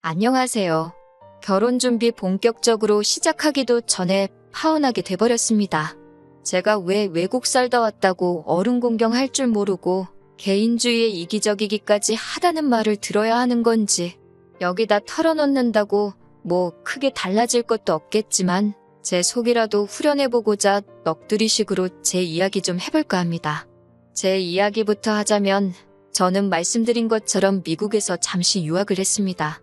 안녕하세요. 결혼 준비 본격적으로 시작하기도 전에 파혼하게 돼버렸습니다. 제가 왜 외국 살다 왔다고 어른 공경할 줄 모르고 개인주의에 이기적이기까지 하다는 말을 들어야 하는 건지, 여기다 털어놓는다고 뭐 크게 달라질 것도 없겠지만 제 속이라도 후련해보고자 넋두리식으로 제 이야기 좀 해볼까 합니다. 제 이야기부터 하자면 저는 말씀드린 것처럼 미국에서 잠시 유학을 했습니다.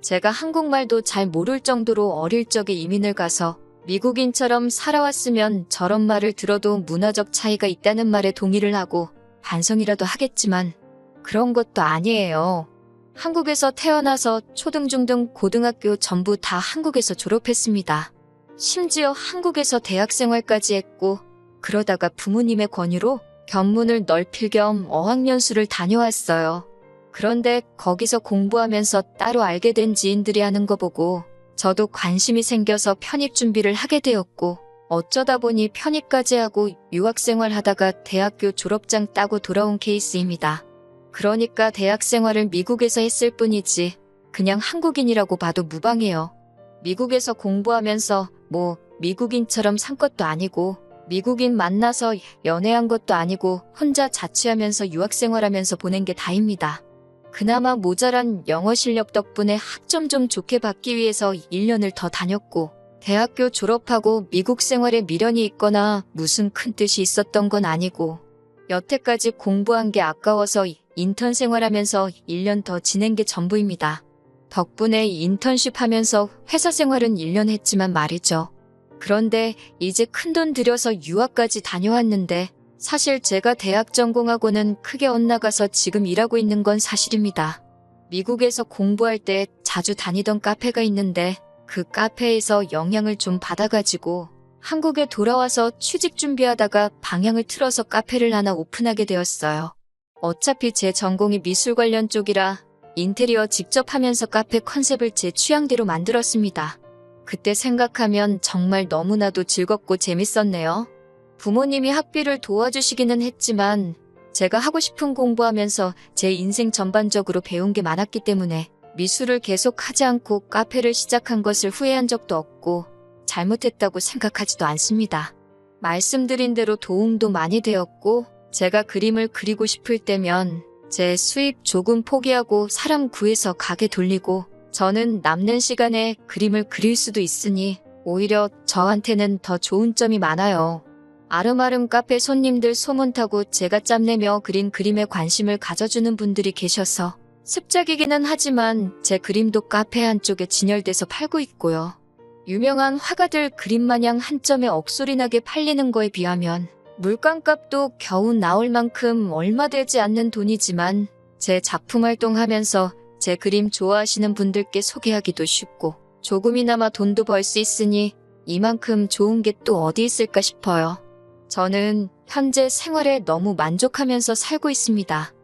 제가 한국말도 잘 모를 정도로 어릴 적에 이민을 가서 미국인처럼 살아왔으면 저런 말을 들어도 문화적 차이가 있다는 말에 동의를 하고 반성이라도 하겠지만 그런 것도 아니에요. 한국에서 태어나서 초등, 중등, 고등학교 전부 다 한국에서 졸업했습니다. 심지어 한국에서 대학생활까지 했고, 그러다가 부모님의 권유로 견문을 넓힐 겸 어학연수를 다녀왔어요. 그런데 거기서 공부하면서 따로 알게 된 지인들이 하는 거 보고 저도 관심이 생겨서 편입 준비를 하게 되었고, 어쩌다 보니 편입까지 하고 유학생활 하다가 대학교 졸업장 따고 돌아온 케이스입니다. 그러니까 대학생활을 미국에서 했을 뿐이지 그냥 한국인이라고 봐도 무방해요. 미국에서 공부하면서 뭐 미국인처럼 산 것도 아니고 미국인 만나서 연애한 것도 아니고 혼자 자취하면서 유학생활하면서 보낸 게 다입니다. 그나마 모자란 영어 실력 덕분에 학점 좀 좋게 받기 위해서 1년을 더 다녔고, 대학교 졸업하고 미국 생활에 미련이 있거나 무슨 큰 뜻이 있었던 건 아니고, 여태까지 공부한 게 아까워서 인턴 생활하면서 1년 더 지낸 게 전부입니다. 덕분에 인턴십 하면서 회사 생활은 1년 했지만 말이죠. 그런데 이제 큰돈 들여서 유학까지 다녀왔는데 사실 제가 대학 전공하고는 크게 엇나가서 지금 일하고 있는 건 사실입니다. 미국에서 공부할 때 자주 다니던 카페가 있는데 그 카페에서 영향을 좀 받아가지고 한국에 돌아와서 취직 준비하다가 방향을 틀어서 카페를 하나 오픈하게 되었어요. 어차피 제 전공이 미술 관련 쪽이라 인테리어 직접 하면서 카페 컨셉을 제 취향대로 만들었습니다. 그때 생각하면 정말 너무나도 즐겁고 재밌었네요. 부모님이 학비를 도와주시기는 했지만 제가 하고 싶은 공부하면서 제 인생 전반적으로 배운 게 많았기 때문에 미술을 계속 하지 않고 카페를 시작한 것을 후회한 적도 없고 잘못했다고 생각하지도 않습니다. 말씀드린 대로 도움도 많이 되었고, 제가 그림을 그리고 싶을 때면 제 수입 조금 포기하고 사람 구해서 가게 돌리고 저는 남는 시간에 그림을 그릴 수도 있으니 오히려 저한테는 더 좋은 점이 많아요. 아름아름 카페 손님들 소문 타고 제가 짬내며 그린 그림에 관심을 가져주는 분들이 계셔서 습작이기는 하지만 제 그림도 카페 한쪽에 진열돼서 팔고 있고요. 유명한 화가들 그림 마냥 한 점에 억소리나게 팔리는 거에 비하면 물감값도 겨우 나올 만큼 얼마 되지 않는 돈이지만 제 작품 활동하면서 제 그림 좋아하시는 분들께 소개하기도 쉽고 조금이나마 돈도 벌 수 있으니 이만큼 좋은 게 또 어디 있을까 싶어요. 저는 현재 생활에 너무 만족하면서 살고 있습니다.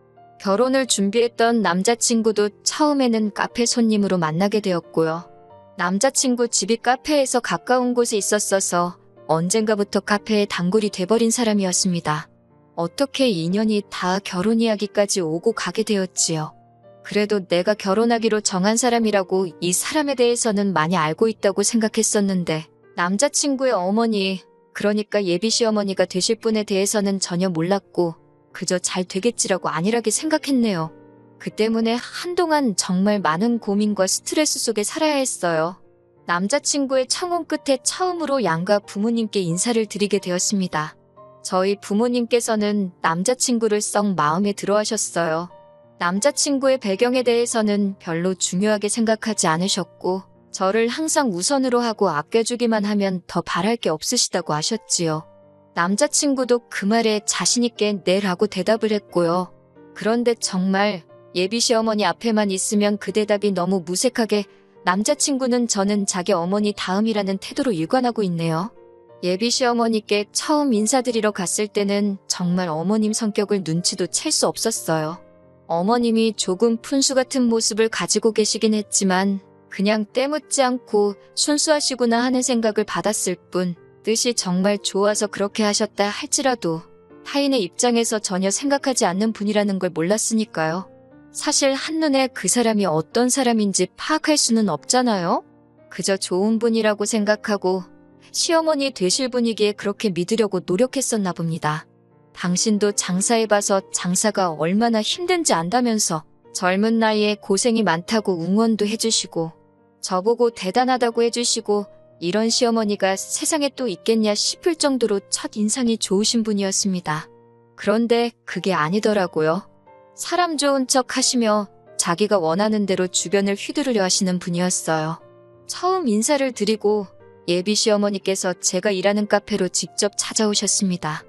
결혼을 준비했던 남자친구도 처음에는 카페 손님으로 만나게 되었고요. 남자친구 집이 카페에서 가까운 곳에 있었어서 언젠가부터 카페에 단골이 돼버린 사람이었습니다. 어떻게 인연이 다 결혼 이야기까지 오고 가게 되었지요. 그래도 내가 결혼하기로 정한 사람이라고 이 사람에 대해서는 많이 알고 있다고 생각했었는데 남자친구의 어머니, 그러니까 예비 시어머니가 되실 분에 대해서는 전혀 몰랐고 그저 잘 되겠지라고 안일하게 생각했네요. 그 때문에 한동안 정말 많은 고민과 스트레스 속에 살아야 했어요. 남자친구의 청혼 끝에 처음으로 양가 부모님께 인사를 드리게 되었습니다. 저희 부모님께서는 남자친구를 썩 마음에 들어 하셨어요. 남자친구의 배경에 대해서는 별로 중요하게 생각하지 않으셨고 저를 항상 우선으로 하고 아껴주기만 하면 더 바랄 게 없으시다고 하셨지요. 남자친구도 그 말에 자신있게 네라고 대답을 했고요. 그런데 정말 예비 시어머니 앞에만 있으면 그 대답이 너무 무색하게 남자친구는 저는 자기 어머니 다음이라는 태도로 일관하고 있네요. 예비 시어머니께 처음 인사드리러 갔을 때는 정말 어머님 성격을 눈치도 챌 수 없었어요. 어머님이 조금 푼수 같은 모습을 가지고 계시긴 했지만 그냥 때묻지 않고 순수하시구나 하는 생각을 받았을 뿐, 뜻이 정말 좋아서 그렇게 하셨다 할지라도 타인의 입장에서 전혀 생각하지 않는 분이라는 걸 몰랐으니까요. 사실 한눈에 그 사람이 어떤 사람인지 파악할 수는 없잖아요? 그저 좋은 분이라고 생각하고 시어머니 되실 분이기에 그렇게 믿으려고 노력했었나 봅니다. 당신도 장사해봐서 장사가 얼마나 힘든지 안다면서 젊은 나이에 고생이 많다고 응원도 해주시고 저보고 대단하다고 해주시고 이런 시어머니가 세상에 또 있겠냐 싶을 정도로 첫 인상이 좋으신 분이었습니다. 그런데 그게 아니더라고요. 사람 좋은 척 하시며 자기가 원하는 대로 주변을 휘두르려 하시는 분이었어요. 처음 인사를 드리고 예비 시어머니께서 제가 일하는 카페로 직접 찾아오셨습니다.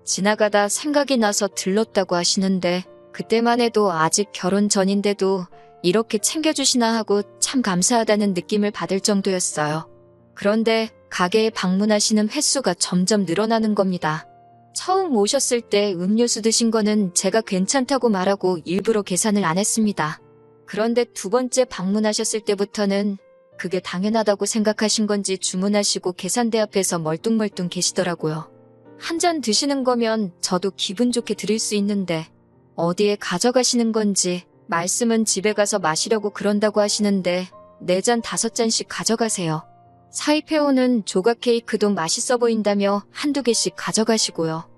지나가다 생각이 나서 들렀다고 하시는데 그때만 해도 아직 결혼 전인데도 이렇게 챙겨주시나 하고 참 감사하다는 느낌을 받을 정도였어요. 그런데 가게에 방문하시는 횟수가 점점 늘어나는 겁니다. 처음 오셨을 때 음료수 드신 거는 제가 괜찮다고 말하고 일부러 계산을 안 했습니다. 그런데 두 번째 방문하셨을 때부터는 그게 당연하다고 생각하신 건지 주문하시고 계산대 앞에서 멀뚱멀뚱 계시더라고요. 한 잔 드시는 거면 저도 기분 좋게 드릴 수 있는데 어디에 가져가시는 건지 말씀은 집에 가서 마시려고 그런다고 하시는데 4잔 5잔씩 가져가세요. 사입해오는 조각 케이크도 맛있어 보인다며 한두 개씩 가져가시고요.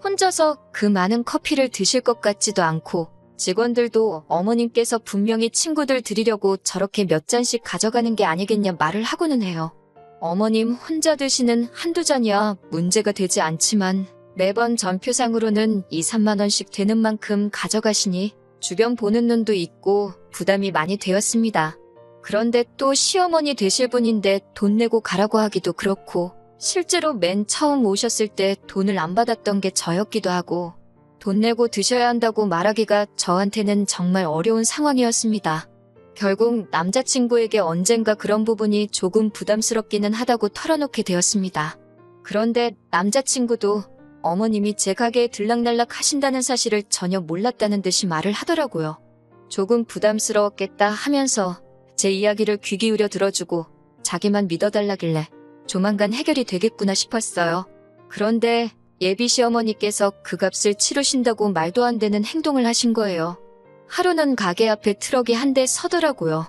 혼자서 그 많은 커피를 드실 것 같지도 않고 직원들도 어머님께서 분명히 친구들 드리려고 저렇게 몇 잔씩 가져가는 게 아니겠냐 말을 하고는 해요. 어머님 혼자 드시는 한두 잔이야 문제가 되지 않지만 매번 전표상으로는 2, 3만 원씩 되는 만큼 가져가시니 주변 보는 눈도 있고 부담이 많이 되었습니다. 그런데 또 시어머니 되실 분인데 돈 내고 가라고 하기도 그렇고 실제로 맨 처음 오셨을 때 돈을 안 받았던 게 저였기도 하고 돈 내고 드셔야 한다고 말하기가 저한테는 정말 어려운 상황이었습니다. 결국 남자친구에게 언젠가 그런 부분이 조금 부담스럽기는 하다고 털어놓게 되었습니다. 그런데 남자친구도 어머님이 제 가게에 들락날락 하신다는 사실을 전혀 몰랐다는 듯이 말을 하더라고요. 조금 부담스러웠겠다 하면서 제 이야기를 귀 기울여 들어주고 자기만 믿어달라길래 조만간 해결이 되겠구나 싶었어요. 그런데 예비 시어머니께서 그 값을 치르신다고 말도 안 되는 행동을 하신 거예요. 하루는 가게 앞에 트럭이 한 대 서더라고요.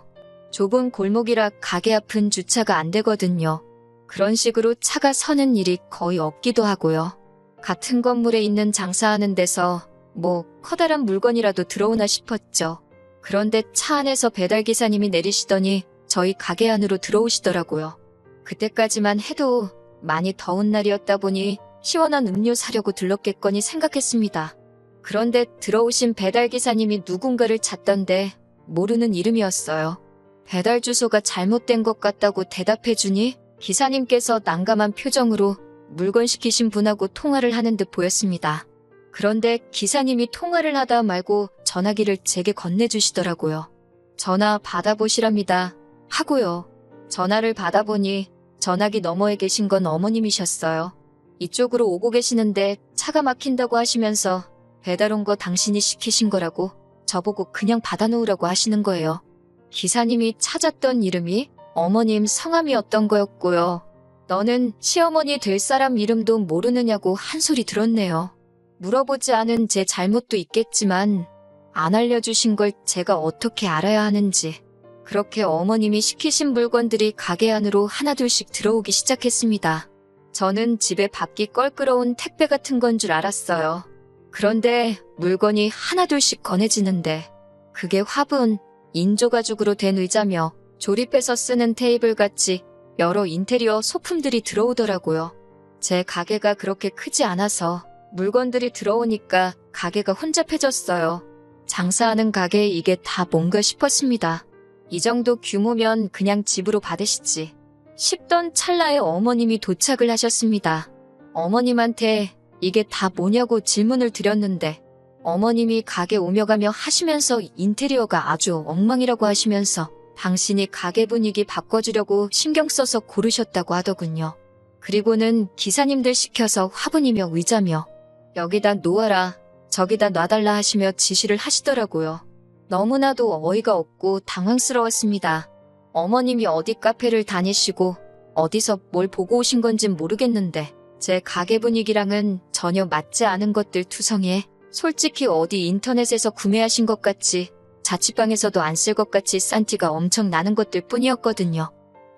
좁은 골목이라 가게 앞은 주차가 안 되거든요. 그런 식으로 차가 서는 일이 거의 없기도 하고요. 같은 건물에 있는 장사하는 데서 뭐 커다란 물건이라도 들어오나 싶었죠. 그런데 차 안에서 배달기사님이 내리시더니 저희 가게 안으로 들어오시더라고요. 그때까지만 해도 많이 더운 날이었다 보니 시원한 음료 사려고 들렀겠거니 생각했습니다. 그런데 들어오신 배달기사님이 누군가를 찾던데 모르는 이름이었어요. 배달 주소가 잘못된 것 같다고 대답해주니 기사님께서 난감한 표정으로 물건 시키신 분하고 통화를 하는 듯 보였습니다. 그런데 기사님이 통화를 하다 말고 전화기를 제게 건네주시더라고요. 전화 받아보시랍니다. 하고요. 전화를 받아보니 전화기 너머에 계신 건 어머님이셨어요. 이쪽으로 오고 계시는데 차가 막힌다고 하시면서 배달 온 거 당신이 시키신 거라고 저보고 그냥 받아놓으라고 하시는 거예요. 기사님이 찾았던 이름이 어머님 성함이었던 거였고요. 너는 시어머니 될 사람 이름도 모르느냐고 한 소리 들었네요. 물어보지 않은 제 잘못도 있겠지만 안 알려주신 걸 제가 어떻게 알아야 하는지. 그렇게 어머님이 시키신 물건들이 가게 안으로 하나둘씩 들어오기 시작했습니다. 저는 집에 밖이 껄끄러운 택배 같은 건 줄 알았어요. 그런데 물건이 하나둘씩 꺼내지는데 그게 화분, 인조가죽으로 된 의자며 조립해서 쓰는 테이블같이 여러 인테리어 소품들이 들어오더라고요. 제 가게가 그렇게 크지 않아서 물건들이 들어오니까 가게가 혼잡해졌어요. 장사하는 가게에 이게 다 뭔가 싶었습니다. 이 정도 규모면 그냥 집으로 받으시지 싶던 찰나에 어머님이 도착을 하셨습니다. 어머님한테 이게 다 뭐냐고 질문을 드렸는데 어머님이 가게 오며 가며 하시면서 인테리어가 아주 엉망이라고 하시면서 당신이 가게 분위기 바꿔주려고 신경 써서 고르셨다고 하더군요. 그리고는 기사님들 시켜서 화분이며 의자며 여기다 놓아라 저기다 놔달라 하시며 지시를 하시더라고요. 너무나도 어이가 없고 당황스러웠습니다. 어머님이 어디 카페를 다니시고 어디서 뭘 보고 오신 건진 모르겠는데 제 가게 분위기랑은 전혀 맞지 않은 것들 투성이에 솔직히 어디 인터넷에서 구매하신 것 같이 자취방에서도 안 쓸 것 같이 싼 티가 엄청 나는 것들 뿐이었거든요.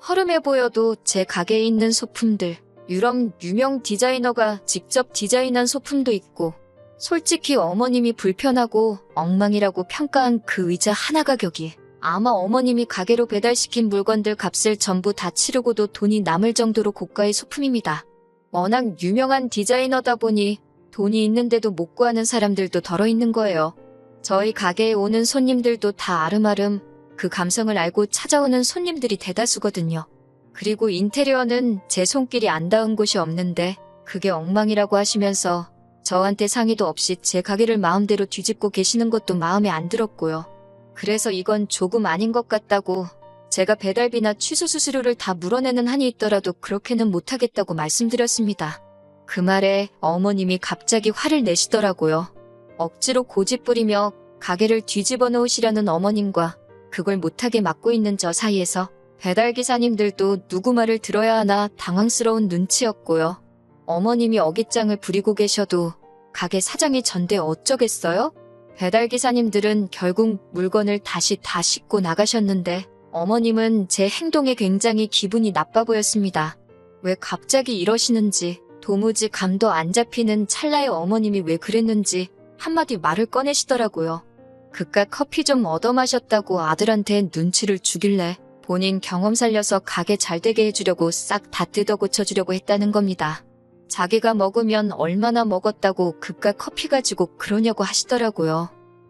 허름해 보여도 제 가게에 있는 소품들, 유럽 유명 디자이너가 직접 디자인한 소품도 있고, 솔직히 어머님이 불편하고 엉망이라고 평가한 그 의자 하나 가격이 아마 어머님이 가게로 배달시킨 물건들 값을 전부 다 치르고도 돈이 남을 정도로 고가의 소품입니다. 워낙 유명한 디자이너다 보니 돈이 있는데도 못 구하는 사람들도 덜어 있는 거예요. 저희 가게에 오는 손님들도 다 아름아름 그 감성을 알고 찾아오는 손님들이 대다수거든요. 그리고 인테리어는 제 손길이 안 닿은 곳이 없는데 그게 엉망이라고 하시면서 저한테 상의도 없이 제 가게를 마음대로 뒤집고 계시는 것도 마음에 안 들었고요. 그래서 이건 조금 아닌 것 같다고 제가 배달비나 취소 수수료를 다 물어내는 한이 있더라도 그렇게는 못하겠다고 말씀드렸습니다. 그 말에 어머님이 갑자기 화를 내시더라고요. 억지로 고집 부리며 가게를 뒤집어 놓으시려는 어머님과 그걸 못하게 막고 있는 저 사이에서 배달기사님들도 누구 말을 들어야 하나 당황스러운 눈치였고요. 어머님이 어깃장을 부리고 계셔도 가게 사장이 전대 어쩌겠어요? 배달기사님들은 결국 물건을 다시 다 싣고 나가셨는데 어머님은 제 행동에 굉장히 기분이 나빠 보였습니다. 왜 갑자기 이러시는지 도무지 감도 안 잡히는 찰나에 어머님이 왜 그랬는지 한마디 말을 꺼내시더라고요. 그깟 커피 좀 얻어 마셨다고 아들한테 눈치를 주길래 본인 경험 살려서 가게 잘 되게 해주려고 싹 다 뜯어 고쳐주려고 했다는 겁니다. 자기가 먹으면 얼마나 먹었다고 그깟 커피 가지고 그러냐고 하시더라고요.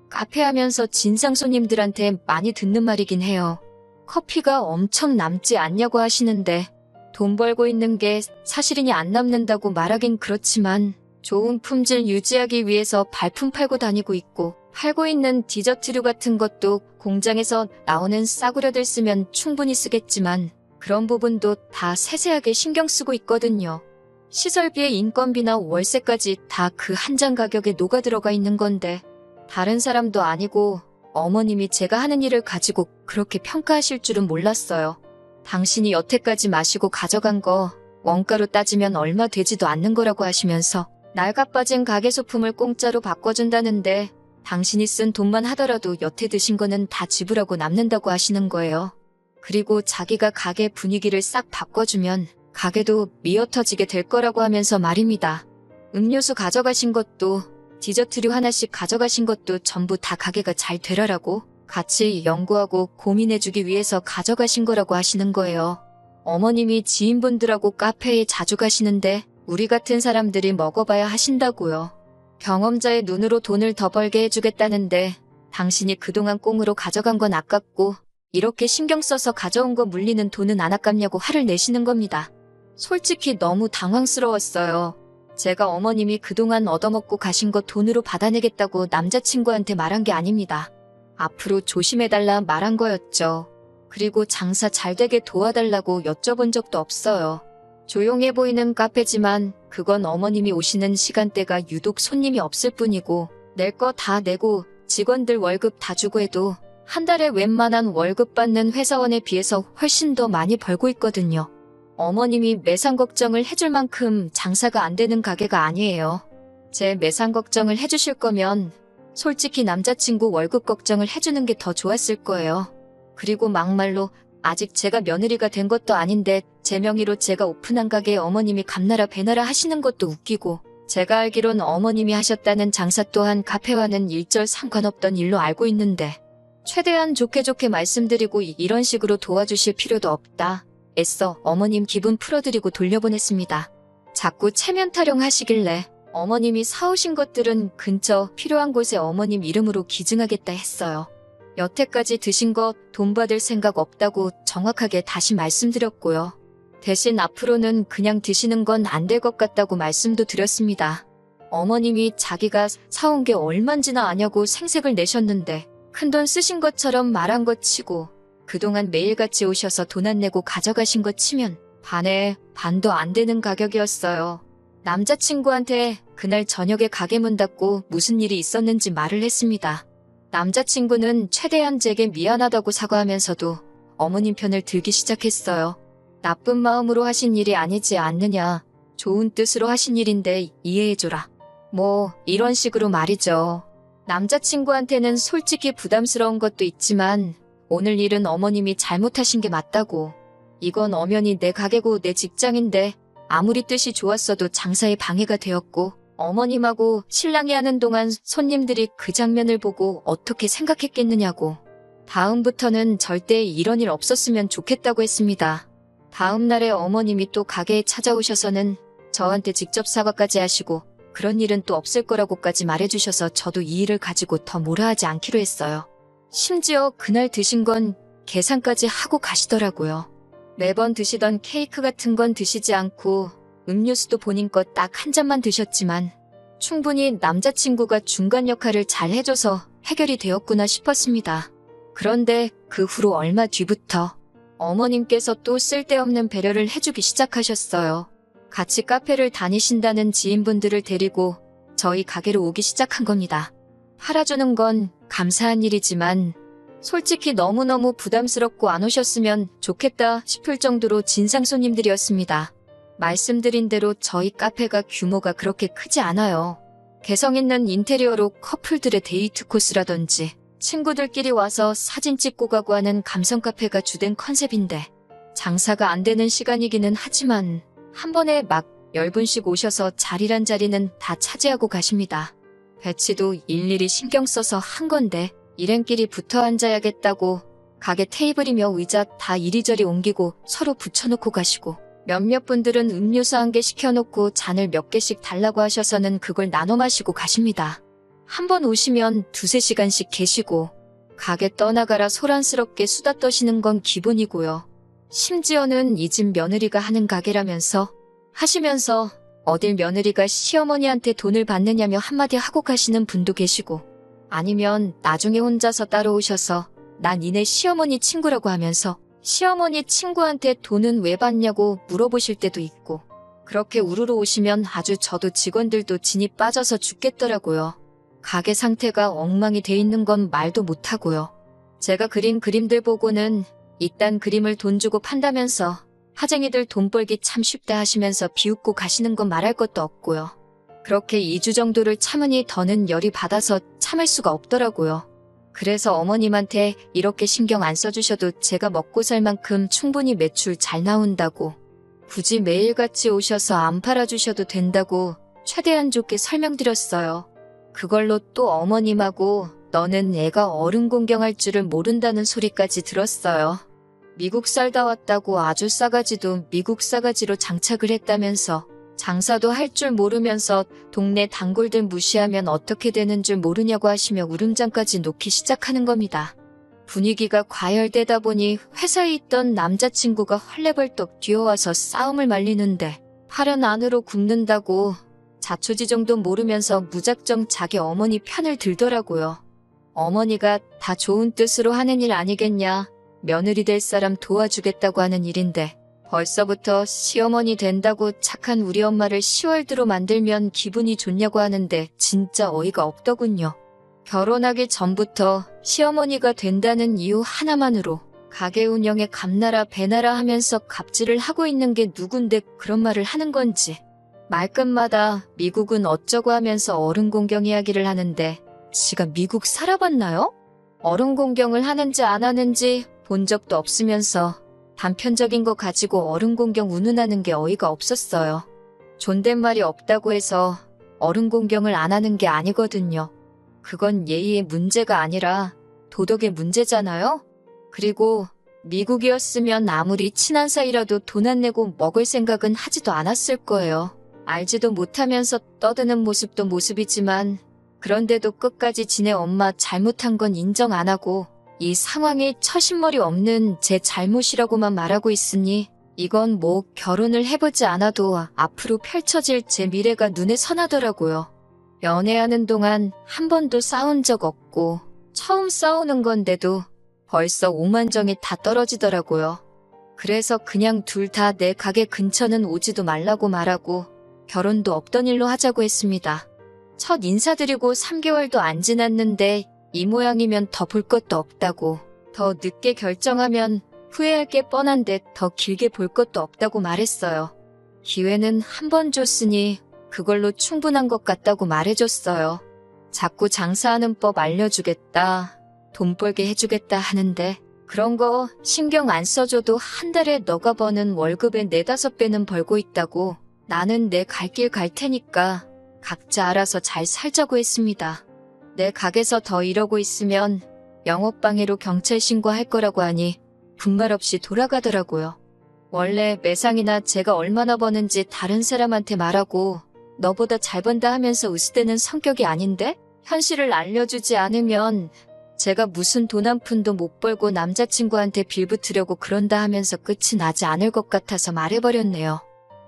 카페 하면서 진상 손님들한테 많이 듣는 말이긴 해요. 커피가 엄청 남지 않냐고 하시는데 돈 벌고 있는 게 사실이니 안 남는다고 말하긴 그렇지만 좋은 품질 유지하기 위해서 발품 팔고 다니고 있고 팔고 있는 디저트류 같은 것도 공장에서 나오는 싸구려들 쓰면 충분히 쓰겠지만 그런 부분도 다 세세하게 신경 쓰고 있거든요. 시설비에 인건비나 월세까지 다 그 한 장 가격에 녹아 들어가 있는 건데 다른 사람도 아니고 어머님이 제가 하는 일을 가지고 그렇게 평가하실 줄은 몰랐어요. 당신이 여태까지 마시고 가져간 거 원가로 따지면 얼마 되지도 않는 거라고 하시면서 낡아빠진 가게 소품을 공짜로 바꿔준다는데 당신이 쓴 돈만 하더라도 여태 드신 거는 다 지불하고 남는다고 하시는 거예요. 그리고 자기가 가게 분위기를 싹 바꿔주면 가게도 미어터지게 될 거라고 하면서 말입니다. 음료수 가져가신 것도 디저트류 하나씩 가져가신 것도 전부 다 가게가 잘 되라라고 같이 연구하고 고민해주기 위해서 가져가신 거라고 하시는 거예요. 어머님이 지인분들하고 카페에 자주 가시는데 우리 같은 사람들이 먹어봐야 하신다고요. 경험자의 눈으로 돈을 더 벌게 해주겠다는데 당신이 그동안 꽁으로 가져간 건 아깝고 이렇게 신경 써서 가져온 거 물리는 돈은 안 아깝냐고 화를 내시는 겁니다. 솔직히 너무 당황스러웠어요. 제가 어머님이 그동안 얻어먹고 가신 거 돈으로 받아내겠다고 남자친구한테 말한 게 아닙니다. 앞으로 조심해달라 말한 거였죠. 그리고 장사 잘 되게 도와달라고 여쭤본 적도 없어요. 조용해 보이는 카페지만 그건 어머님이 오시는 시간대가 유독 손님이 없을 뿐이고 낼 거 다 내고 직원들 월급 다 주고 해도 한 달에 웬만한 월급 받는 회사원에 비해서 훨씬 더 많이 벌고 있거든요. 어머님이 매상 걱정을 해줄 만큼 장사가 안 되는 가게가 아니에요. 제 매상 걱정을 해주실 거면 솔직히 남자친구 월급 걱정을 해주는 게 더 좋았을 거예요. 그리고 막말로 아직 제가 며느리가 된 것도 아닌데 제 명의로 제가 오픈한 가게에 어머님이 감나라 배나라 하시는 것도 웃기고 제가 알기론 어머님이 하셨다는 장사 또한 카페와는 일절 상관없던 일로 알고 있는데 최대한 좋게 말씀드리고 이런 식으로 도와주실 필요도 없다. 애써 어머님 기분 풀어드리고 돌려보냈습니다. 자꾸 체면 타령하시길래 어머님이 사오신 것들은 근처 필요한 곳에 어머님 이름으로 기증하겠다 했어요. 여태까지 드신 거 돈 받을 생각 없다고 정확하게 다시 말씀드렸고요. 대신 앞으로는 그냥 드시는 건 안 될 것 같다고 말씀도 드렸습니다. 어머님이 자기가 사온 게 얼만지나 아냐고 생색을 내셨는데 큰돈 쓰신 것처럼 말한 것 치고 그동안 매일같이 오셔서 돈 안 내고 가져가신 것 치면 반에 반도 안 되는 가격이었어요. 남자친구한테 그날 저녁에 가게 문 닫고 무슨 일이 있었는지 말을 했습니다. 남자친구는 최대한 제게 미안하다고 사과하면서도 어머님 편을 들기 시작했어요. 나쁜 마음으로 하신 일이 아니지 않느냐. 좋은 뜻으로 하신 일인데 이해해줘라. 뭐 이런 식으로 말이죠. 남자친구한테는 솔직히 부담스러운 것도 있지만 오늘 일은 어머님이 잘못하신 게 맞다고. 이건 엄연히 내 가게고 내 직장인데 아무리 뜻이 좋았어도 장사에 방해가 되었고 어머님하고 신랑이 하는 동안 손님들이 그 장면을 보고 어떻게 생각했겠느냐고. 다음부터는 절대 이런 일 없었으면 좋겠다고 했습니다. 다음 날에 어머님이 또 가게에 찾아오셔서는 저한테 직접 사과까지 하시고 그런 일은 또 없을 거라고까지 말해주셔서 저도 이 일을 가지고 더 뭐라 하지 않기로 했어요. 심지어 그날 드신 건 계산까지 하고 가시더라고요. 매번 드시던 케이크 같은 건 드시지 않고 음료수도 본인 것 딱 한 잔만 드셨지만 충분히 남자친구가 중간 역할을 잘 해줘서 해결이 되었구나 싶었습니다. 그런데 그 후로 얼마 뒤부터 어머님께서 또 쓸데없는 배려를 해주기 시작하셨어요. 같이 카페를 다니신다는 지인분들을 데리고 저희 가게로 오기 시작한 겁니다. 팔아주는 건 감사한 일이지만 솔직히 너무너무 부담스럽고 안 오셨으면 좋겠다 싶을 정도로 진상 손님들이었습니다. 말씀드린 대로 저희 카페가 규모가 그렇게 크지 않아요. 개성 있는 인테리어로 커플들의 데이트 코스라든지 친구들끼리 와서 사진 찍고 가고 하는 감성 카페가 주된 컨셉인데 장사가 안 되는 시간이기는 하지만 한 번에 막 10분씩 오셔서 자리란 자리는 다 차지하고 가십니다. 배치도 일일이 신경 써서 한 건데 일행끼리 붙어 앉아야겠다고 가게 테이블이며 의자 다 이리저리 옮기고 서로 붙여놓고 가시고 몇몇 분들은 음료수 한 개 시켜놓고 잔을 몇 개씩 달라고 하셔서는 그걸 나눠 마시고 가십니다. 한 번 오시면 2-3시간씩 계시고 가게 떠나가라 소란스럽게 수다 떠시는 건 기본이고요. 심지어는 이 집 며느리가 하는 가게라면서 하시면서 어딜 며느리가 시어머니한테 돈을 받느냐며 한마디 하고 가시는 분도 계시고 아니면 나중에 혼자서 따로 오셔서 나 니네 시어머니 친구라고 하면서 시어머니 친구한테 돈은 왜 받냐고 물어보실 때도 있고 그렇게 우르르 오시면 아주 저도 직원들도 진이 빠져서 죽겠더라고요. 가게 상태가 엉망이 돼 있는 건 말도 못하고요. 제가 그린 그림들 보고는 이딴 그림을 돈 주고 판다면서 하쟁이들 돈 벌기 참 쉽다 하시면서 비웃고 가시는 건 말할 것도 없고요. 그렇게 2주 정도를 참으니 더는 열이 받아서 참을 수가 없더라고요. 그래서 어머님한테 이렇게 신경 안 써주셔도 제가 먹고 살 만큼 충분히 매출 잘 나온다고 굳이 매일같이 오셔서 안 팔아주셔도 된다고 최대한 좋게 설명드렸어요. 그걸로 또 어머님하고 너는 애가 어른 공경할 줄을 모른다는 소리까지 들었어요. 미국 살다 왔다고 아주 싸가지도 미국 싸가지로 장착을 했다면서 장사도 할 줄 모르면서 동네 단골들 무시하면 어떻게 되는 줄 모르냐고 하시며 울음장까지 놓기 시작하는 겁니다. 분위기가 과열되다 보니 회사에 있던 남자친구가 헐레벌떡 뛰어와서 싸움을 말리는데 팔은 안으로 굽는다고 자초지종도 모르면서 무작정 자기 어머니 편을 들더라고요. 어머니가 다 좋은 뜻으로 하는 일 아니겠냐. 며느리 될 사람 도와주겠다고 하는 일인데 벌써부터 시어머니 된다고 착한 우리 엄마를 시월드로 만들면 기분이 좋냐고 하는데 진짜 어이가 없더군요. 결혼하기 전부터 시어머니가 된다는 이유 하나만으로 가게 운영에 감나라 배나라 하면서 갑질을 하고 있는 게 누군데 그런 말을 하는 건지. 말끝마다 미국은 어쩌고 하면서 어른 공경 이야기를 하는데 지가 미국 살아봤나요? 어른 공경을 하는지 안 하는지 본 적도 없으면서 단편적인 거 가지고 어른 공경 운운하는 게 어이가 없었어요. 존댓말이 없다고 해서 어른 공경을 안 하는 게 아니거든요. 그건 예의의 문제가 아니라 도덕의 문제잖아요? 그리고 미국이었으면 아무리 친한 사이라도 돈 안 내고 먹을 생각은 하지도 않았을 거예요. 알지도 못하면서 떠드는 모습도 모습이지만 그런데도 끝까지 지네 엄마 잘못한 건 인정 안 하고 이 상황이 처신머리 없는 제 잘못이라고만 말하고 있으니 이건 뭐 결혼을 해보지 않아도 앞으로 펼쳐질 제 미래가 눈에 선하더라고요. 연애하는 동안 한 번도 싸운 적 없고 처음 싸우는 건데도 벌써 오만정이 다 떨어지더라고요. 그래서 그냥 둘 다 내 가게 근처는 오지도 말라고 말하고 결혼도 없던 일로 하자고 했습니다. 첫 인사드리고 3개월도 안 지났는데 이 모양이면 더 볼 것도 없다고, 더 늦게 결정하면 후회할 게 뻔한데 더 길게 볼 것도 없다고 말했어요. 기회는 한 번 줬으니 그걸로 충분한 것 같다고 말해줬어요. 자꾸 장사하는 법 알려주겠다, 돈 벌게 해주겠다 하는데 그런 거 신경 안 써줘도 한 달에 너가 버는 월급의 4~5배는 벌고 있다고. 나는 내 갈 길 갈 테니까 각자 알아서 잘 살자고 했습니다. 내 가게에서 더 이러고 있으면 영업방해로 경찰 신고할 거라고 하니 분말 없이 돌아가더라고요. 원래 매상이나 제가 얼마나 버는지 다른 사람한테 말하고 너보다 잘 번다 하면서 으스대는 성격이 아닌데 현실을 알려주지 않으면 제가 무슨 돈 한 푼도 못 벌고 남자친구한테 빌붙으려고 그런다 하면서 끝이 나지 않을 것 같아서 말해버렸네요.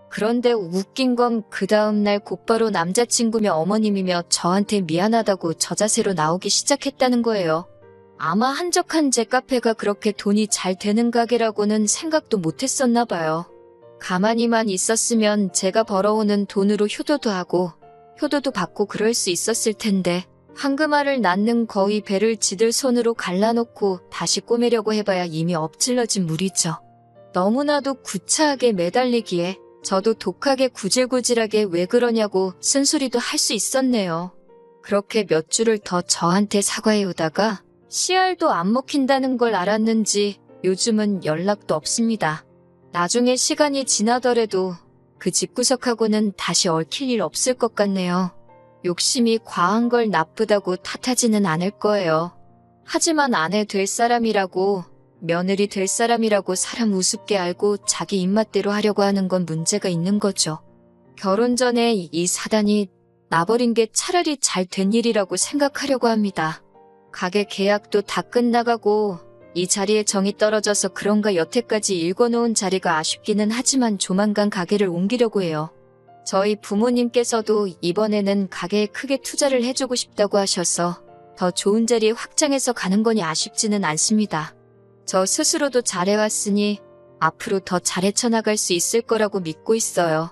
그런데 웃긴 건 그 다음날 곧바로 남자친구며 어머님이며 저한테 미안하다고 저자세로 나오기 시작했다는 거예요. 아마 한적한 제 카페가 그렇게 돈이 잘 되는 가게라고는 생각도 못했었나 봐요. 가만히만 있었으면 제가 벌어오는 돈으로 효도도 하고 효도도 받고 그럴 수 있었을 텐데 황금알을 낳는 거위 배를 지들 손으로 갈라놓고 다시 꼬매려고 해봐야 이미 엎질러진 물이죠. 너무나도 구차하게 매달리기에 저도 독하게 구질구질하게 왜 그러냐고 쓴소리도 할 수 있었네요. 그렇게 몇 주를 더 저한테 사과해오다가 씨알도 안 먹힌다는 걸 알았는지 요즘은 연락도 없습니다. 나중에 시간이 지나더라도 그 집구석하고는 다시 얽힐 일 없을 것 같네요. 욕심이 과한 걸 나쁘다고 탓하지는 않을 거예요. 하지만 아내 될 사람이라고, 며느리 될 사람이라고 사람 우습게 알고 자기 입맛대로 하려고 하는 건 문제가 있는 거죠. 결혼 전에 이 사단이 나버린 게 차라리 잘 된 일이라고 생각하려고 합니다. 가게 계약도 다 끝나가고 이 자리에 정이 떨어져서 그런가 여태까지 읽어놓은 자리가 아쉽기는 하지만 조만간 가게를 옮기려고 해요. 저희 부모님께서도 이번에는 가게에 크게 투자를 해주고 싶다고 하셔서 더 좋은 자리에 확장해서 가는 거니 아쉽지는 않습니다. 저 스스로도 잘해왔으니 앞으로 더 잘헤쳐나갈 수 있을 거라고 믿고 있어요.